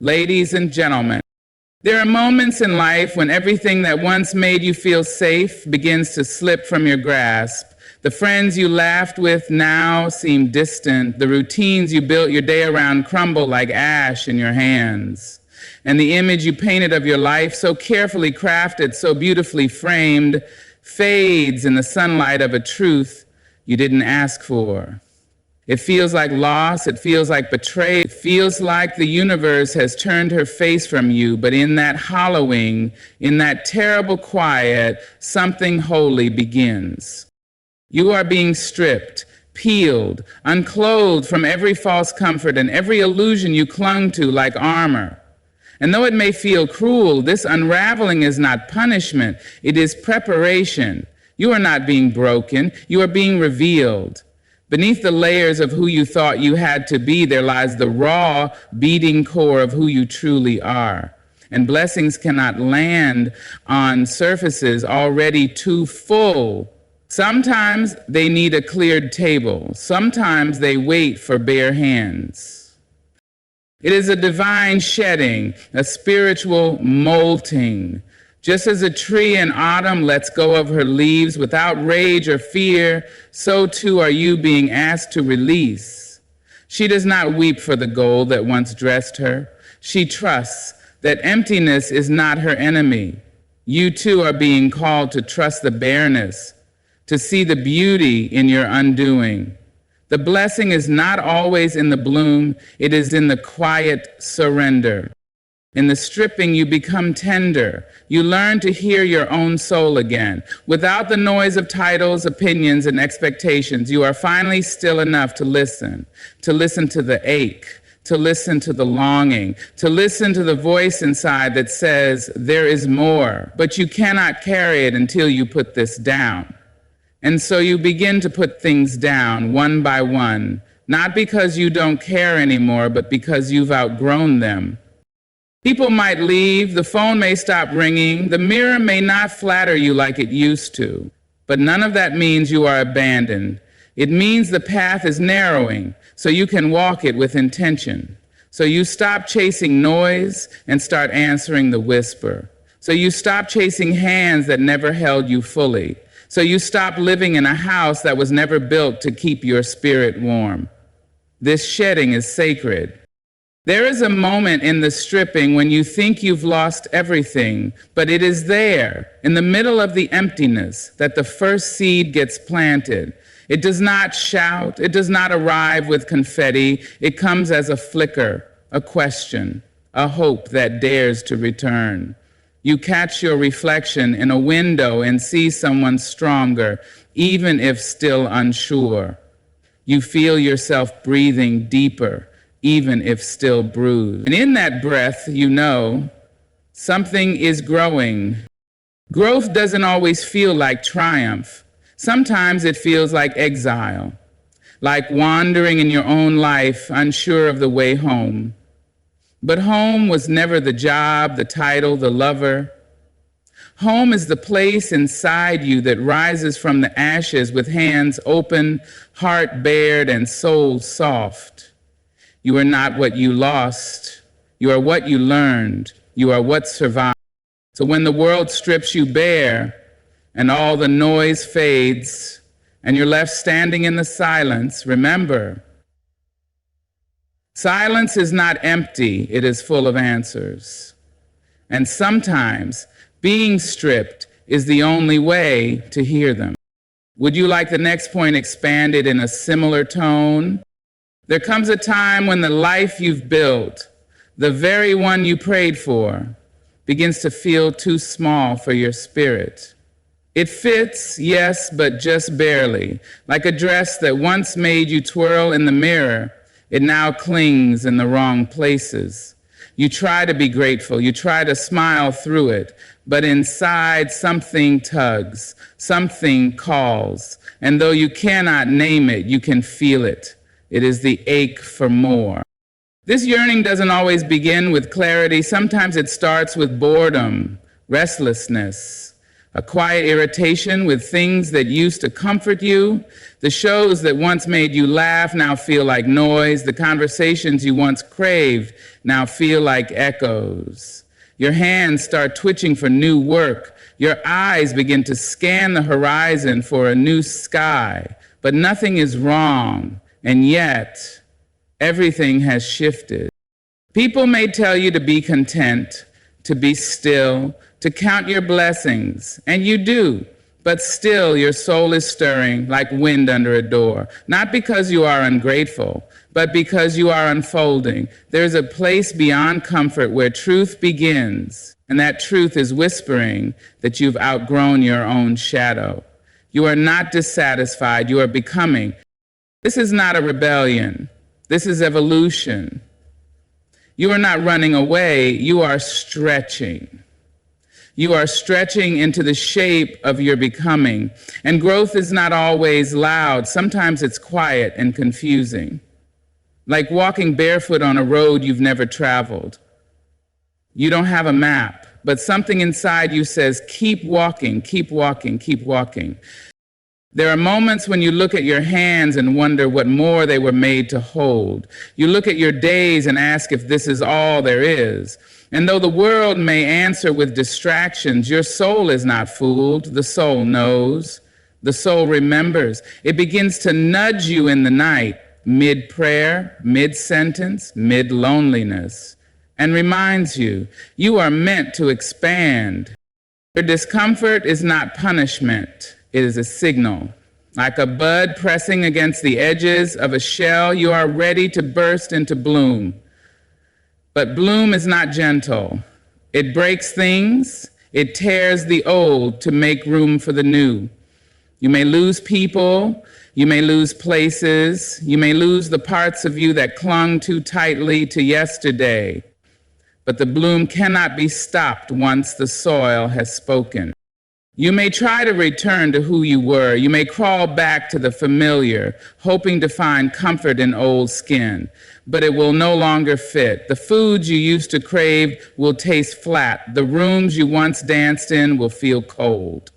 Ladies and gentlemen, there are moments in life when everything that once made you feel safe begins to slip from your grasp. The friends you laughed with now seem distant. The routines you built your day around crumble like ash in your hands. And the image you painted of your life, so carefully crafted, so beautifully framed, fades in the sunlight of a truth you didn't ask for. It feels like loss, it feels like betrayal, it feels like the universe has turned her face from you, but in that hollowing, in that terrible quiet, something holy begins. You are being stripped, peeled, unclothed from every false comfort and every illusion you clung to like armor. And though it may feel cruel, this unraveling is not punishment, it is preparation. You are not being broken, you are being revealed. Beneath the layers of who you thought you had to be, there lies the raw, beating core of who you truly are. And blessings cannot land on surfaces already too full. Sometimes they need a cleared table. Sometimes they wait for bare hands. It is a divine shedding, a spiritual molting. Just as a tree in autumn lets go of her leaves without rage or fear, so too are you being asked to release. She does not weep for the gold that once dressed her. She trusts that emptiness is not her enemy. You too are being called to trust the bareness, to see the beauty in your undoing. The blessing is not always in the bloom, it is in the quiet surrender. In the stripping, you become tender. You learn to hear your own soul again. Without the noise of titles, opinions, and expectations, you are finally still enough to listen to the ache, to listen to the longing, to listen to the voice inside that says, there is more, but you cannot carry it until you put this down. And so you begin to put things down one by one, not because you don't care anymore, but because you've outgrown them. People might leave, the phone may stop ringing, the mirror may not flatter you like it used to, but none of that means you are abandoned. It means the path is narrowing, so you can walk it with intention. So you stop chasing noise and start answering the whisper. So you stop chasing hands that never held you fully. So you stop living in a house that was never built to keep your spirit warm. This shedding is sacred. There is a moment in the stripping when you think you've lost everything, but it is there, in the middle of the emptiness, that the first seed gets planted. It does not shout, it does not arrive with confetti, it comes as a flicker, a question, a hope that dares to return. You catch your reflection in a window and see someone stronger, even if still unsure. You feel yourself breathing deeper, even if still bruised. And in that breath, you know, something is growing. Growth doesn't always feel like triumph. Sometimes it feels like exile, like wandering in your own life, unsure of the way home. But home was never the job, the title, the lover. Home is the place inside you that rises from the ashes with hands open, heart bared, and soul soft. You are not what you lost. You are what you learned. You are what survived. So when the world strips you bare and all the noise fades and you're left standing in the silence, remember, silence is not empty, it is full of answers. And sometimes being stripped is the only way to hear them. Would you like the next point expanded in a similar tone? There comes a time when the life you've built, the very one you prayed for, begins to feel too small for your spirit. It fits, yes, but just barely. Like a dress that once made you twirl in the mirror, it now clings in the wrong places. You try to be grateful, you try to smile through it, but inside something tugs, something calls, and though you cannot name it, you can feel it. It is the ache for more. This yearning doesn't always begin with clarity. Sometimes it starts with boredom, restlessness, A quiet irritation with things that used to comfort you. The shows that once made you laugh now feel like noise. The conversations you once craved now feel like echoes. Your hands start twitching for new work. Your eyes begin to scan the horizon for a new sky. But nothing is wrong, and yet everything has shifted. People may tell you to be content, to be still, to count your blessings, and you do, but still your soul is stirring like wind under a door, not because you are ungrateful, but because you are unfolding. There's a place beyond comfort where truth begins, and that truth is whispering that you've outgrown your own shadow. You are not dissatisfied, you are becoming. This is not a rebellion, this is evolution. You are not running away, you are stretching. You are stretching into the shape of your becoming. And growth is not always loud. Sometimes it's quiet and confusing. Like walking barefoot on a road you've never traveled. You don't have a map, but something inside you says, keep walking, keep walking, keep walking. There are moments when you look at your hands and wonder what more they were made to hold. You look at your days and ask if this is all there is. And though the world may answer with distractions, your soul is not fooled. The soul knows. The soul remembers. It begins to nudge you in the night, mid-prayer, mid-sentence, mid-loneliness, and reminds you, you are meant to expand. Your discomfort is not punishment. It is a signal. Like a bud pressing against the edges of a shell, you are ready to burst into bloom. But bloom is not gentle. It breaks things. It tears the old to make room for the new. You may lose people. You may lose places. You may lose the parts of you that clung too tightly to yesterday. But the bloom cannot be stopped once the soil has spoken. You may try to return to who you were. You may crawl back to the familiar, hoping to find comfort in old skin, but it will no longer fit. The foods you used to crave will taste flat. The rooms you once danced in will feel cold.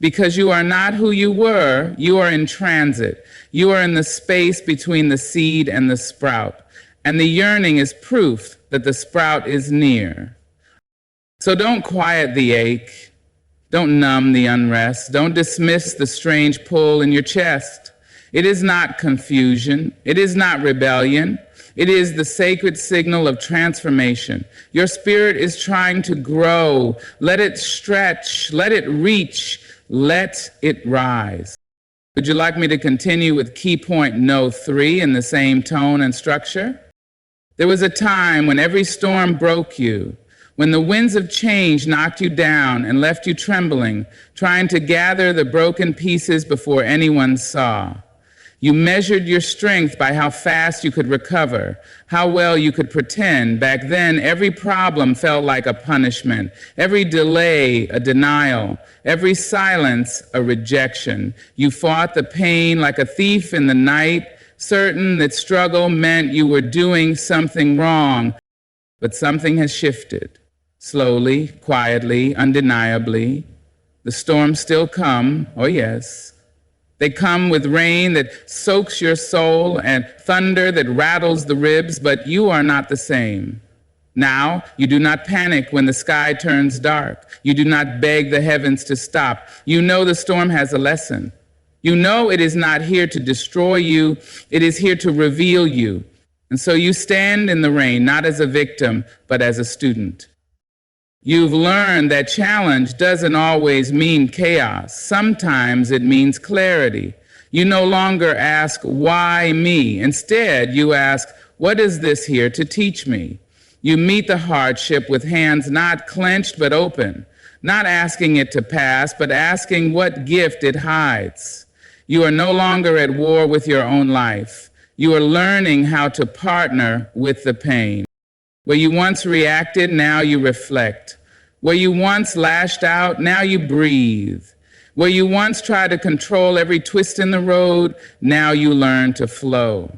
Because you are not who you were, you are in transit. You are in the space between the seed and the sprout, and the yearning is proof that the sprout is near. So don't quiet the ache. Don't numb the unrest. Don't dismiss the strange pull in your chest. It is not confusion. It is not rebellion. It is the sacred signal of transformation. Your spirit is trying to grow. Let it stretch. Let it reach. Let it rise. Would you like me to continue with key point no 3 in the same tone and structure? There was a time when every storm broke you, when the winds of change knocked you down and left you trembling, trying to gather the broken pieces before anyone saw. You measured your strength by how fast you could recover, how well you could pretend. Back then, every problem felt like a punishment, every delay a denial, every silence a rejection. You fought the pain like a thief in the night, certain that struggle meant you were doing something wrong. But something has shifted. Slowly, quietly, undeniably. The storms still come, oh yes. They come with rain that soaks your soul and thunder that rattles the ribs, but you are not the same. Now, you do not panic when the sky turns dark. You do not beg the heavens to stop. You know the storm has a lesson. You know it is not here to destroy you, it is here to reveal you. And so you stand in the rain, not as a victim, but as a student. You've learned that challenge doesn't always mean chaos. Sometimes it means clarity. You no longer ask, why me? Instead, you ask, what is this here to teach me? You meet the hardship with hands not clenched but open, not asking it to pass, but asking what gift it hides. You are no longer at war with your own life. You are learning how to partner with the pain. Where you once reacted, now you reflect. Where you once lashed out, now you breathe. Where you once tried to control every twist in the road, now you learn to flow.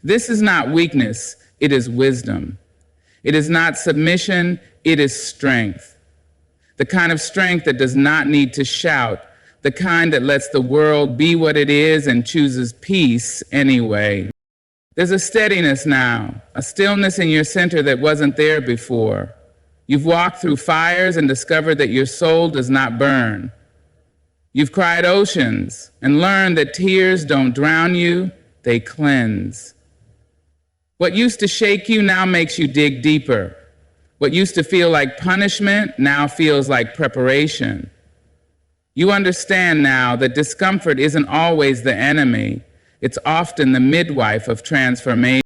This is not weakness, it is wisdom. It is not submission, it is strength. the kind of strength that does not need to shout, the kind that lets the world be what it is and chooses peace anyway. There's a steadiness now, a stillness in your center that wasn't there before. You've walked through fires and discovered that your soul does not burn. You've cried oceans and learned that tears don't drown you, they cleanse. What used to shake you now makes you dig deeper. What used to feel like punishment now feels like preparation. You understand now that discomfort isn't always the enemy. It's often the midwife of transformation.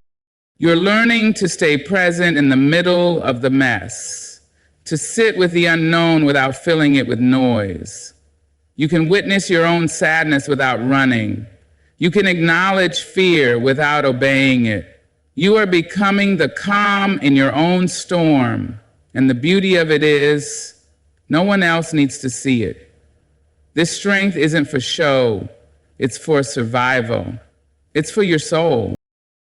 You're learning to stay present in the middle of the mess, to sit with the unknown without filling it with noise. You can witness your own sadness without running. You can acknowledge fear without obeying it. You are becoming the calm in your own storm, and the beauty of it is no one else needs to see it. This strength isn't for show, it's for survival. It's for your soul.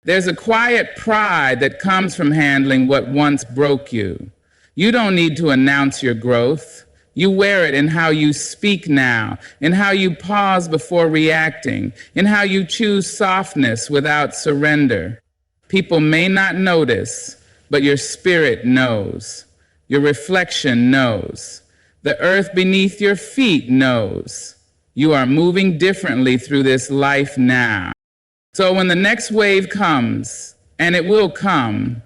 There's a quiet pride that comes from handling what once broke you. You don't need to announce your growth. You wear it in how you speak now, in how you pause before reacting, in how you choose softness without surrender. People may not notice, but your spirit knows. Your reflection knows. The earth beneath your feet knows. You are moving differently through this life now. So when the next wave comes, and it will come,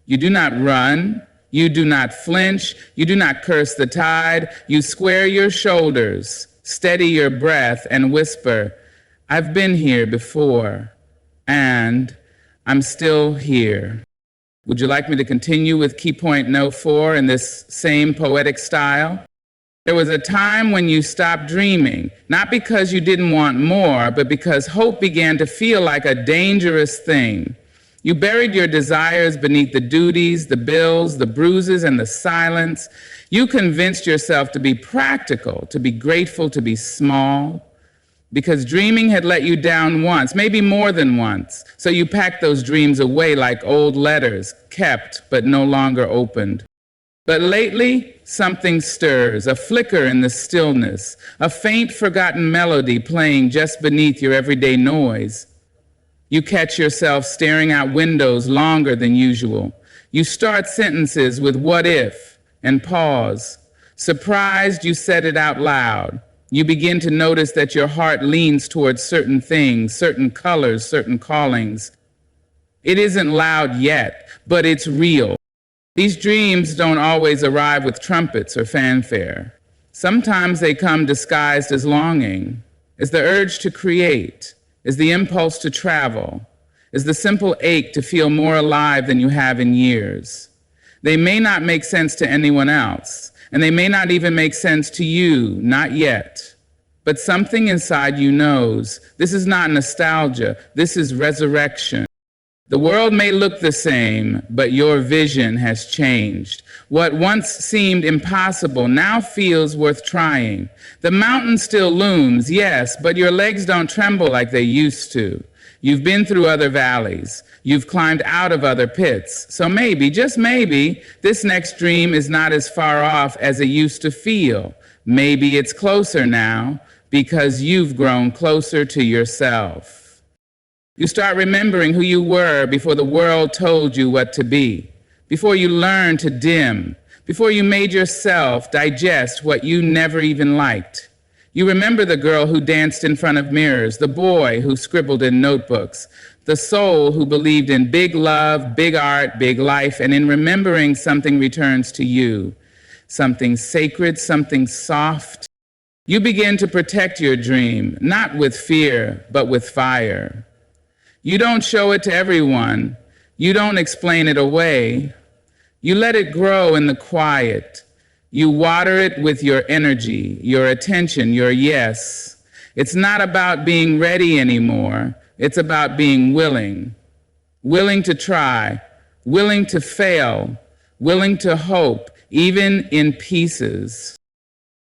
you do not run, you do not flinch, you do not curse the tide, you square your shoulders, steady your breath, and whisper, I've been here before, and I'm still here. Would you like me to continue with key point note 4 in this same poetic style? There was a time when you stopped dreaming, not because you didn't want more, but because hope began to feel like a dangerous thing. You buried your desires beneath the duties, the bills, the bruises, and the silence. You convinced yourself to be practical, to be grateful, to be small, because dreaming had let you down once, maybe more than once. So you packed those dreams away like old letters, kept but no longer opened. But lately, something stirs, a flicker in the stillness, a faint forgotten melody playing just beneath your everyday noise. You catch yourself staring out windows longer than usual. You start sentences with what if and pause. Surprised, you said it out loud. You begin to notice that your heart leans towards certain things, certain colors, certain callings. It isn't loud yet, but it's real. These dreams don't always arrive with trumpets or fanfare. Sometimes they come disguised as longing, as the urge to create, as the impulse to travel, as the simple ache to feel more alive than you have in years. They may not make sense to anyone else, and they may not even make sense to you, not yet. But something inside you knows this is not nostalgia, this is resurrection. The world may look the same, but your vision has changed. What once seemed impossible now feels worth trying. The mountain still looms, yes, but your legs don't tremble like they used to. You've been through other valleys. You've climbed out of other pits. So maybe, just maybe, this next dream is not as far off as it used to feel. Maybe it's closer now because you've grown closer to yourself. You start remembering who you were before the world told you what to be, before you learned to dim, before you made yourself digest what you never even liked. You remember the girl who danced in front of mirrors, the boy who scribbled in notebooks, the soul who believed in big love, big art, big life, and in remembering something returns to you, something sacred, something soft. You begin to protect your dream, not with fear, but with fire. You don't show it to everyone. You don't explain it away. You let it grow in the quiet. You water it with your energy, your attention, your yes. It's not about being ready anymore. It's about being willing. Willing to try, willing to fail, willing to hope, even in pieces.